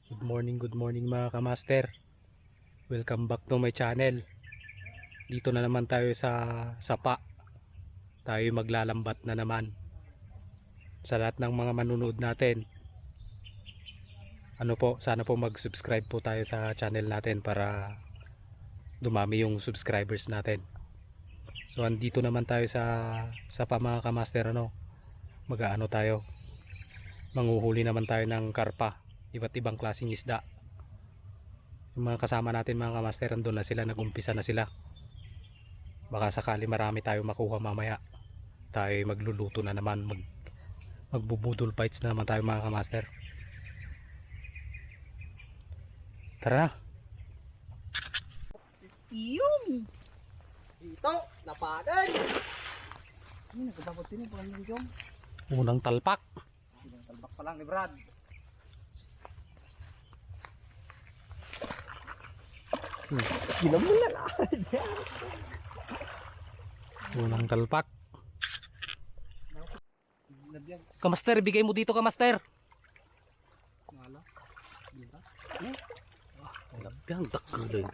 Good morning mga kamaster. Welcome back to my channel. Dito na naman tayo sa sapa. Tayo maglalambat na naman. Sa lahat ng mga manunood natin, sana po mag-subscribe po tayo sa channel natin para dumami yung subscribers natin. So andito naman tayo sa sapa mga kamaster. Mag-aano tayo, manguhuli naman tayo ng karpa, iba't ibang klaseng isda. Yung mga kasama natin mga kamaster, andun na sila, nagumpisa na sila. Baka sakali marami tayo makuha mamaya, tayo magluluto na naman, magbubudol fights na naman tayo mga kamaster. Tara na. Iyong! Dito! Napagan! Nagkababot din yung parang yung Unang talpak. Unang talpak pa lang ni Brad. Gilam mo na Unang talpak. Kamaster, bigay mo dito kamaster. Ngala? Dito? Labang dakuloy.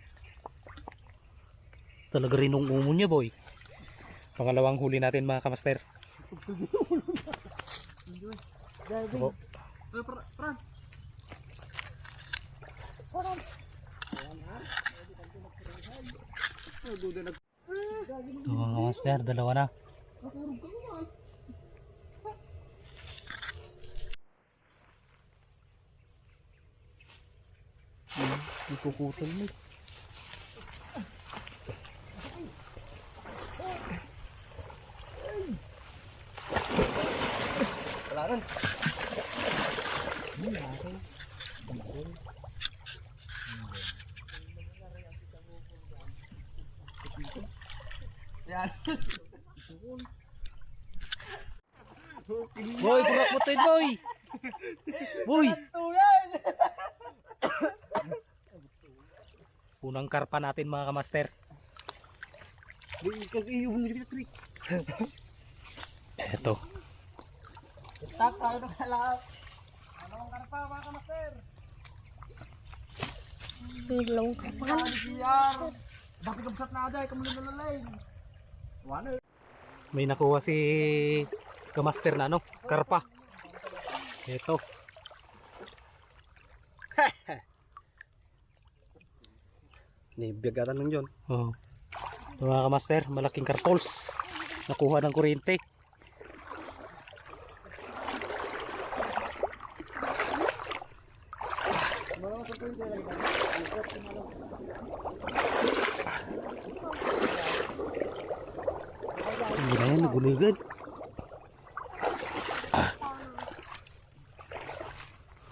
Talaga rin yung umo niya boy. Pangalawang huli natin mga kamaster. Diving. Pran. Ito mga kamaster, dalawa na. Ikukutan mo. Kailangan. Yan. Boy, kurak mo tayo boy. Boy. Unang karpa natin mga kamaster. Eto. Tak tayo ng halap. Ano ang karpa mga kamaster? Dalawang karpa. Siyar. Dapat kabsat na aday, kamulilalay. Wala. May nakuha si kamaster na karpa. Eto. Nibiyagaran lang yun. Oh. Ito mga kamaster, malaking karpols. Nakuha ng kuryente. Hindi na yan, naguligad.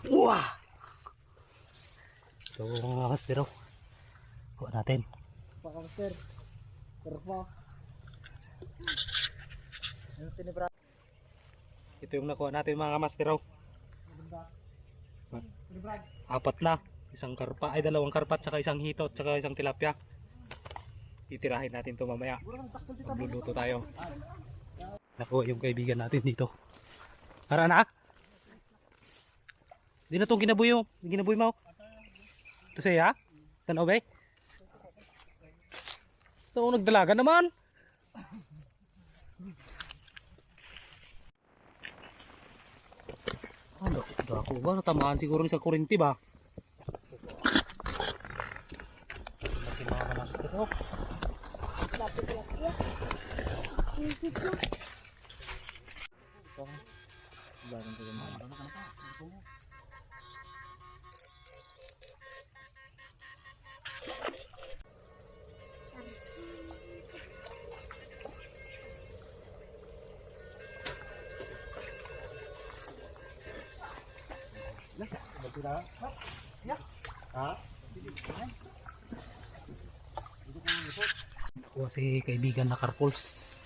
Wah! Ito mga kamaster. Kuha natin. Pak Master. Karpa. Ano tinibra? Ito yung nakuha natin mga kamaster. Maganda. Tinibra. Apat na. Isang karpa, ay dalawang karpa at saka isang hito at saka isang tilapia. Titirahin natin ito mamaya. Magluluto tayo. Nakuha yung kaibigan natin dito. Tara na. Di na itong ginabuy mo. Ginabuy mo. Ito siya. Tanaw ba? Ito nagdalaga naman. Ano? Ako ba? Natamaan siguro sa kurinti ba? Laki mga kamaster. Nakuha si kaibigan na karpols.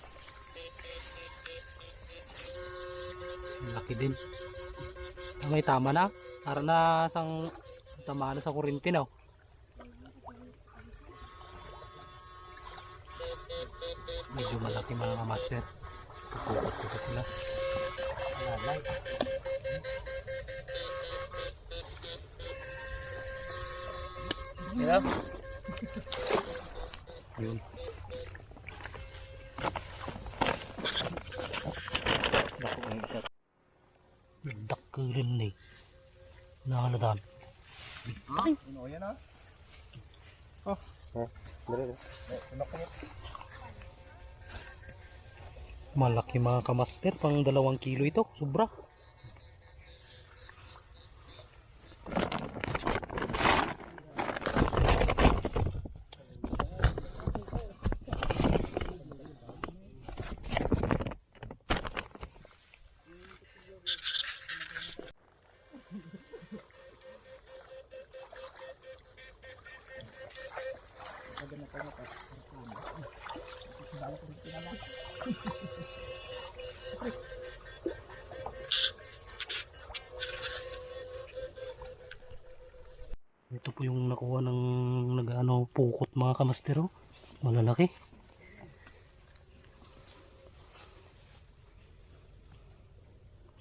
Laki din. May tama na. Para na sang tama na sa kurinti na. Medyo malaki mga master. Pupukot-pukot sila. Lalay. Yeah. Yun. Dako ang isa. Dakirin ni. Nahaladan. Ano yan ah? Oh. Malaki mga kamaster, pang 2 kilo ito, sobra. Ito po yung nakuha ng nag-ano pukot mga kamaster, oh. Malalaki.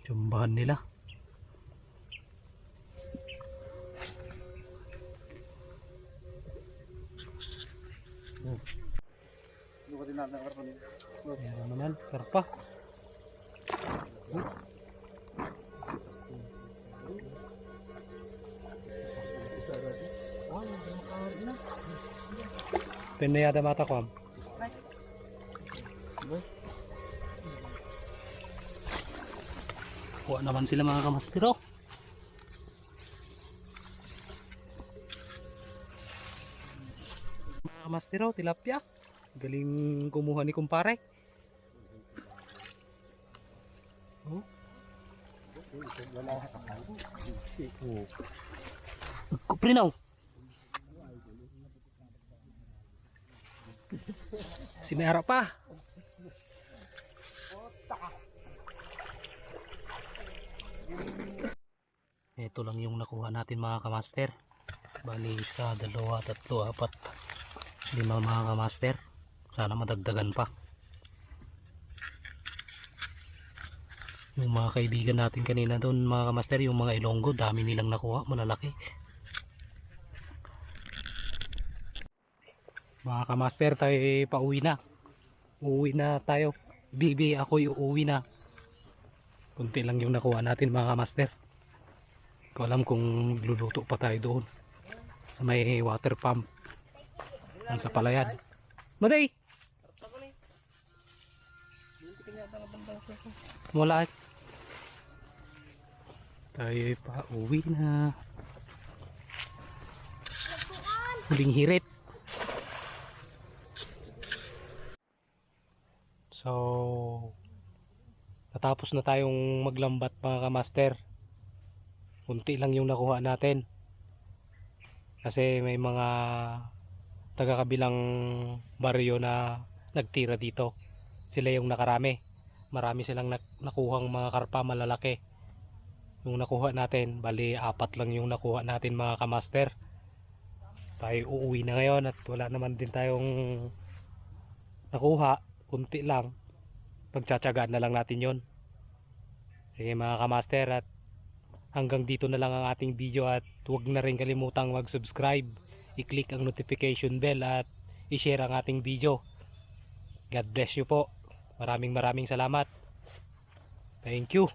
Tsambahan nila. Ayan naman, karpa. Pinayada mata ko. Kuha naman sila mga kamastero. Mga kamastero, tilapia. Galing kumuha ni kumpare. Oh. Kuprinaw. Sinara pa. Ito lang yung nakuha natin mga kamaster. Bali 1, 2, 3, 4, 5 mga kamaster. Sana madagdagan pa. Yung mga kaibigan natin kanina doon mga kamaster, yung mga ilonggo, dami nilang nakuha, malalaki. Mga kamaster, tayo pauwi na. Uuwi na tayo. Bibi, ako uuwi na. Kunti lang yung nakuha natin mga kamaster. Hindi ko alam kung luluto pa tayo doon. Sa may water pump. Ang sa palayan. Maday! Wala. Tayo pauwi na. Huling hirit. So, natapos na tayong maglambat mga kamaster. Kunti lang yung nakuha natin. Kasi may mga taga-kabilang baryo na nagtira dito. Sila yung nakarami. Marami silang nakuhang mga karpa malalaki. Yung nakuha natin, bali 4 lang yung nakuha natin mga kamaster. Tayo uuwi na ngayon at wala naman din tayong nakuha. Kunti lang. Pagtsatsagaan na lang natin yon. Sige mga kamaster, at hanggang dito na lang ang ating video, at huwag na rin kalimutang mag-subscribe, i-click ang notification bell at i-share ang ating video. God bless you po. Maraming salamat. Thank you.